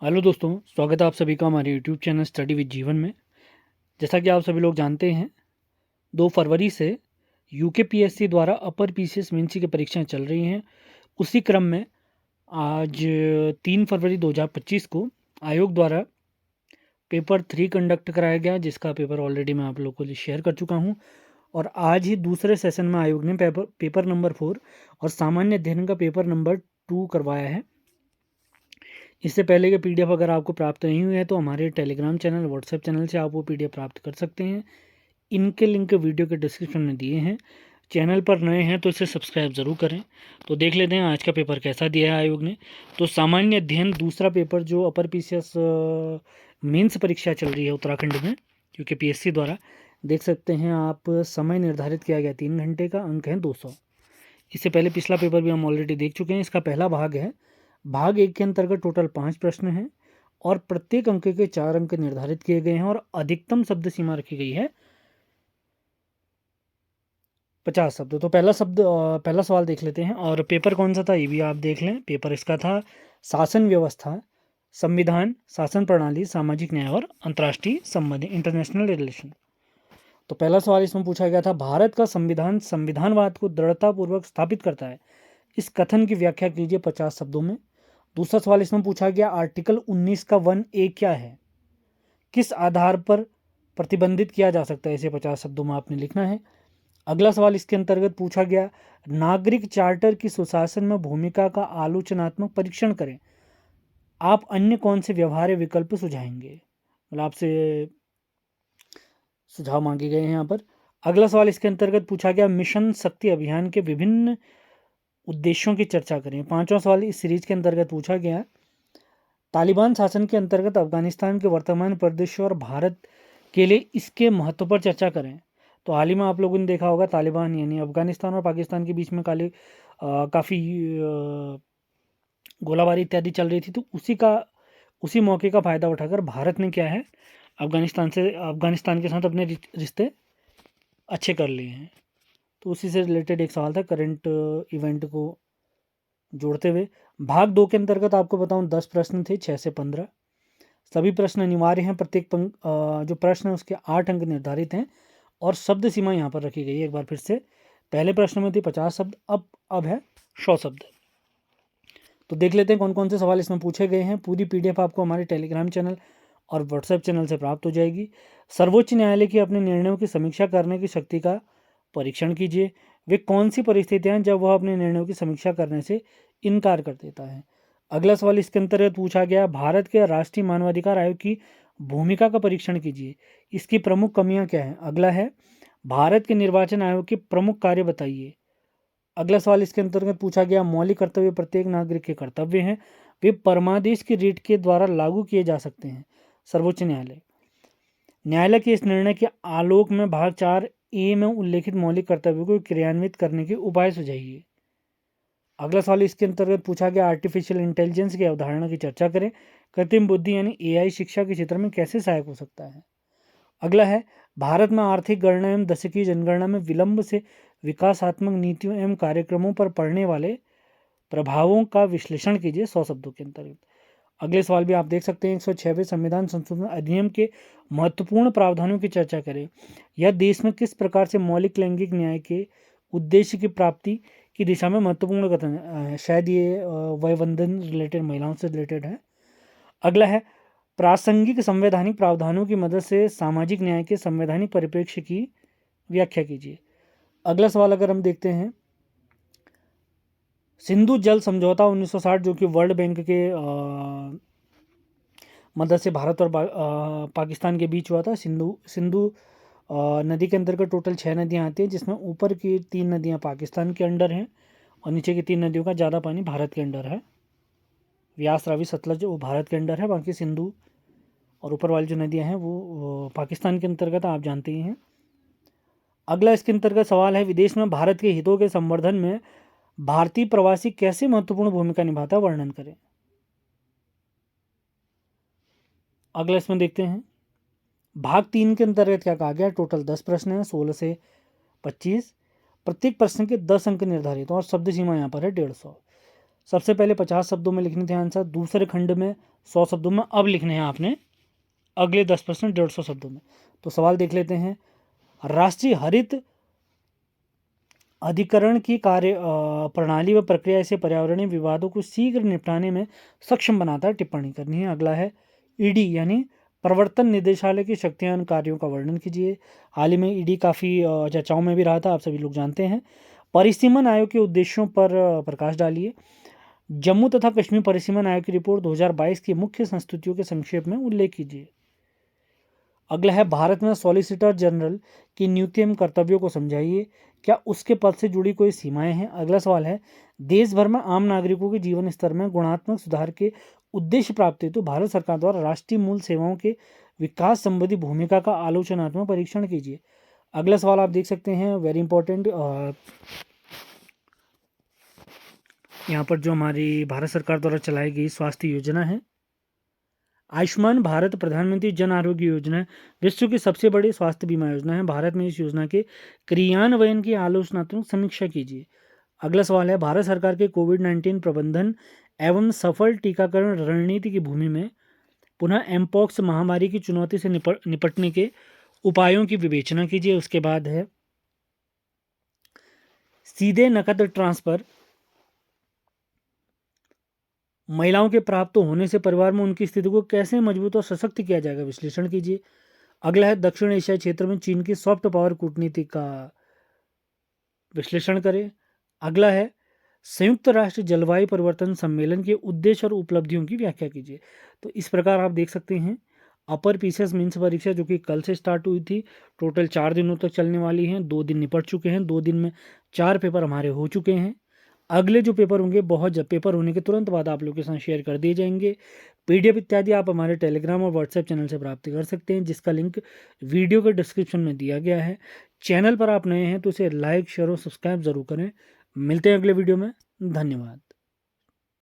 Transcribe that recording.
Hello दोस्तों, स्वागत है आप सभी का हमारे यूट्यूब चैनल स्टडी विद जीवन में। जैसा कि आप सभी लोग जानते हैं, 2 फरवरी से यूकेपीएससी द्वारा अपर पीसीएस मेंस की परीक्षाएं चल रही हैं। उसी क्रम में आज 3 फरवरी 2025 को आयोग द्वारा पेपर 3 कंडक्ट कराया गया, जिसका पेपर ऑलरेडी मैं आप लोगों को शेयर कर चुका हूं। और आज ही दूसरे सेशन में आयोग ने पेपर नंबर 4 और सामान्य अध्ययन का पेपर नंबर 2 करवाया है। इससे पहले के पीडीएफ अगर आपको प्राप्त नहीं हुए हैं तो हमारे टेलीग्राम चैनल, व्हाट्सएप चैनल से आप वो पीडीएफ प्राप्त कर सकते हैं। इनके लिंक वीडियो के डिस्क्रिप्शन में दिए हैं। चैनल पर नए हैं तो इसे सब्सक्राइब ज़रूर करें। तो देख लेते हैं आज का पेपर कैसा दिया है आयोग ने। तो सामान्य अध्ययन दूसरा पेपर जो अपर पीसीएस मेंस परीक्षा चल रही है उत्तराखंड में, क्योंकि पीएससी द्वारा देख सकते हैं आप, समय निर्धारित किया गया 3 घंटे का, अंक है 200। इससे पहले पिछला पेपर भी हम ऑलरेडी देख चुके हैं। इसका पहला भाग है। भाग 1 के अंतर्गत टोटल 5 प्रश्न हैं और प्रत्येक अंक के 4 अंक निर्धारित किए गए हैं और अधिकतम शब्द सीमा रखी गई है 50 शब्द। तो पहला सवाल देख लेते हैं। और पेपर कौन सा था ये भी आप देख लें। पेपर इसका था शासन व्यवस्था, संविधान, शासन प्रणाली, सामाजिक न्याय और अंतर्राष्ट्रीय संबंध, इंटरनेशनल रिलेशन। तो पहला सवाल इसमें पूछा गया था, भारत का संविधान संविधानवाद को दृढ़तापूर्वक स्थापित करता है, इस कथन की व्याख्या कीजिए 50 शब्दों में। दूसरा सवाल इसमें पूछा गया, आर्टिकल 19 का 1A क्या है, किस आधार पर प्रतिबंधित किया जा सकता है, इसे 50 शब्दों में आपने लिखना है। अगला सवाल इसके अंतर्गत पूछा गया, नागरिक चार्टर की सुशासन में भूमिका का आलोचनात्मक परीक्षण करें, आप अन्य कौन से व्यवहार्य विकल्प सुझाएंगे। मतलब आपसे सुझाव मांगे गए हैं यहाँ पर। अगला सवाल इसके अंतर्गत पूछा गया, मिशन शक्ति अभियान के विभिन्न उद्देश्यों की चर्चा करें। पांचवा सवाल इस सीरीज के अंतर्गत पूछा गया, तालिबान शासन के अंतर्गत अफगानिस्तान के वर्तमान परिदृश्य और भारत के लिए इसके महत्व पर चर्चा करें। तो हाल ही में आप लोगों ने देखा होगा, तालिबान यानी अफगानिस्तान और पाकिस्तान के बीच में काफ़ी गोलाबारी इत्यादि चल रही थी। तो उसी मौके का फ़ायदा उठाकर भारत ने क्या है, अफगानिस्तान के साथ अपने रिश्ते अच्छे कर लिए हैं। तो उसी से रिलेटेड एक सवाल था, करंट इवेंट को जोड़ते हुए। भाग 2 के अंतर्गत आपको बताऊं 10 प्रश्न थे, 6 से 15। सभी प्रश्न अनिवार्य हैं। प्रत्येक जो प्रश्न है उसके 8 अंक निर्धारित हैं और शब्द सीमा यहाँ पर रखी गई है। एक बार फिर से, पहले प्रश्न में थी 50 शब्द, अब है 100 शब्द। तो देख लेते हैं कौन कौन से सवाल इसमें पूछे गए हैं। पूरी पीडीएफ आपको हमारे टेलीग्राम चैनल और व्हाट्सएप चैनल से प्राप्त हो जाएगी। सर्वोच्च न्यायालय की अपने निर्णयों की समीक्षा करने की शक्ति का परीक्षण कीजिए। वे कौन सी परिस्थितियां हैं जब वह अपने निर्णयों की समीक्षा करने से इनकार कर देता है। अगला सवाल इसके अंतर्गत पूछा गया, भारत के राष्ट्रीय मानवाधिकार आयोग की भूमिका का परीक्षण कीजिए, इसकी प्रमुख कमियां क्या हैं। अगला है, भारत के निर्वाचन आयोग के प्रमुख कार्य बताइए। अगला सवाल इसके अंतर्गत पूछा गया, मौलिक कर्तव्य प्रत्येक नागरिक के कर्तव्य हैं, वे परमादेश की रीट के द्वारा लागू किए जा सकते हैं। सर्वोच्च न्यायालय के इस निर्णय के आलोक में भाग 4A में उल्लेखित मौलिक कर्तव्यों को क्रियान्वित करने के उपाय सुझाइए। अगला सवाल इसके अंतर्गत पूछा गया, आर्टिफिशियल इंटेलिजेंस की अवधारणा की चर्चा करें, कृत्रिम बुद्धि यानी AI शिक्षा के क्षेत्र में कैसे सहायक हो सकता है। अगला है, भारत में आर्थिक गणना एवं दशकीय जनगणना में विलंब से विकासात्मक नीतियों एवं कार्यक्रमों पर पड़ने वाले प्रभावों का विश्लेषण कीजिए 100 शब्दों के अंतर्गत। अगले सवाल भी आप देख सकते हैं, 106वें संविधान संशोधन अधिनियम के महत्वपूर्ण प्रावधानों की चर्चा करें। यह देश में किस प्रकार से मौलिक लैंगिक न्याय के उद्देश्य की प्राप्ति की दिशा में महत्वपूर्ण कथन है। शायद ये वयवंदन रिलेटेड, महिलाओं से रिलेटेड है। अगला है, प्रासंगिक संवैधानिक प्रावधानों की मदद से सामाजिक न्याय के संवैधानिक परिप्रेक्ष्य की व्याख्या कीजिए। अगला सवाल अगर हम देखते हैं, सिंधु जल समझौता 1960 जो कि वर्ल्ड बैंक के मदद से भारत और पाकिस्तान के बीच हुआ था। सिंधु नदी के अंतर्गत टोटल 6 नदियां आती हैं, जिसमें ऊपर की 3 नदियां पाकिस्तान के अंडर हैं और नीचे की 3 नदियों का ज़्यादा पानी भारत के अंडर है। व्यास, रावी, सतलज वो भारत के अंडर है, बाकी सिंधु और ऊपर वाली जो नदियां हैं वो पाकिस्तान के अंतर्गत, आप जानते ही हैं। अगला इसके अंतर्गत सवाल है, विदेश में भारत के हितों के संवर्धन में भारतीय प्रवासी कैसे महत्वपूर्ण भूमिका निभाता है, वर्णन करें। अगला इसमें देखते हैं, भाग 3 के अंतर्गत क्या कहा गया। टोटल 10 प्रश्न हैं, 16 से 25। प्रत्येक प्रश्न के 10 अंक निर्धारित और शब्द सीमा यहाँ पर है 150। सबसे पहले 50 शब्दों में लिखने थे आंसर, दूसरे खंड में 100 शब्दों में, अब लिखने हैं आपने अगले 10% 150 शब्दों में। तो सवाल देख लेते हैं। राष्ट्रीय हरित अधिकरण की कार्य प्रणाली व प्रक्रिया से पर्यावरणीय विवादों को शीघ्र निपटाने में सक्षम बनाता है, टिप्पणी करनी है। अगला है ईडी यानी प्रवर्तन निदेशालय की शक्तियां कार्यों का वर्णन कीजिए। हाल ही में ईडी काफ़ी चर्चाओं में भी रहा था, आप सभी लोग जानते हैं। परिसीमन आयोग के उद्देश्यों पर प्रकाश डालिए। जम्मू तथा कश्मीर परिसीमन आयोग की रिपोर्ट 2022 की मुख्य संस्तुतियों के संक्षेप में उल्लेख कीजिए। अगला है भारत में सॉलिसिटर जनरल की नियुक्ति एवं कर्तव्यों को समझाइए, क्या उसके पद से जुड़ी कोई सीमाएं हैं। अगला सवाल है देश भर में आम नागरिकों के जीवन स्तर में गुणात्मक सुधार के उद्देश्य प्राप्त हेतु भारत सरकार द्वारा राष्ट्रीय मूल सेवाओं के विकास संबंधी भूमिका का आलोचनात्मक परीक्षण कीजिए। अगला सवाल आप देख सकते हैं, वेरी इंपॉर्टेंट, यहाँ पर जो हमारी भारत सरकार द्वारा चलाई गई स्वास्थ्य योजना है, आयुष्मान भारत प्रधानमंत्री जन आरोग्य योजना विश्व की सबसे बड़ी स्वास्थ्य बीमा योजना है। भारत में इस योजना के क्रियान्वयन की आलोचनात्मक समीक्षा कीजिए। अगला सवाल है भारत सरकार के कोविड-19 प्रबंधन एवं सफल टीकाकरण रणनीति की भूमि में पुनः एमपॉक्स महामारी की चुनौती से निपटने के उपायों की विवेचना कीजिए। उसके बाद है सीधे नकद ट्रांसफर महिलाओं के प्राप्त होने से परिवार में उनकी स्थिति को कैसे मजबूत और सशक्त किया जाएगा, विश्लेषण कीजिए। अगला है दक्षिण एशियाई क्षेत्र में चीन की सॉफ्ट पावर कूटनीति का विश्लेषण करें। अगला है संयुक्त राष्ट्र जलवायु परिवर्तन सम्मेलन के उद्देश्य और उपलब्धियों की व्याख्या कीजिए। तो इस प्रकार आप देख सकते हैं अपर पीसीएस मेंस परीक्षा जो कि कल से स्टार्ट हुई थी, टोटल 4 दिनों तक चलने वाली हैं। 2 दिन निपट चुके हैं, 2 दिन में 4 पेपर हमारे हो चुके हैं। अगले जो पेपर होंगे बहुत जब पेपर होने के तुरंत बाद आप लोगों के साथ शेयर कर दिए जाएंगे। पीडीएफ इत्यादि आप हमारे टेलीग्राम और व्हाट्सएप चैनल से प्राप्त कर सकते हैं, जिसका लिंक वीडियो के डिस्क्रिप्शन में दिया गया है। चैनल पर आप नए हैं तो इसे लाइक शेयर और सब्सक्राइब जरूर करें। मिलते हैं अगले वीडियो में, धन्यवाद।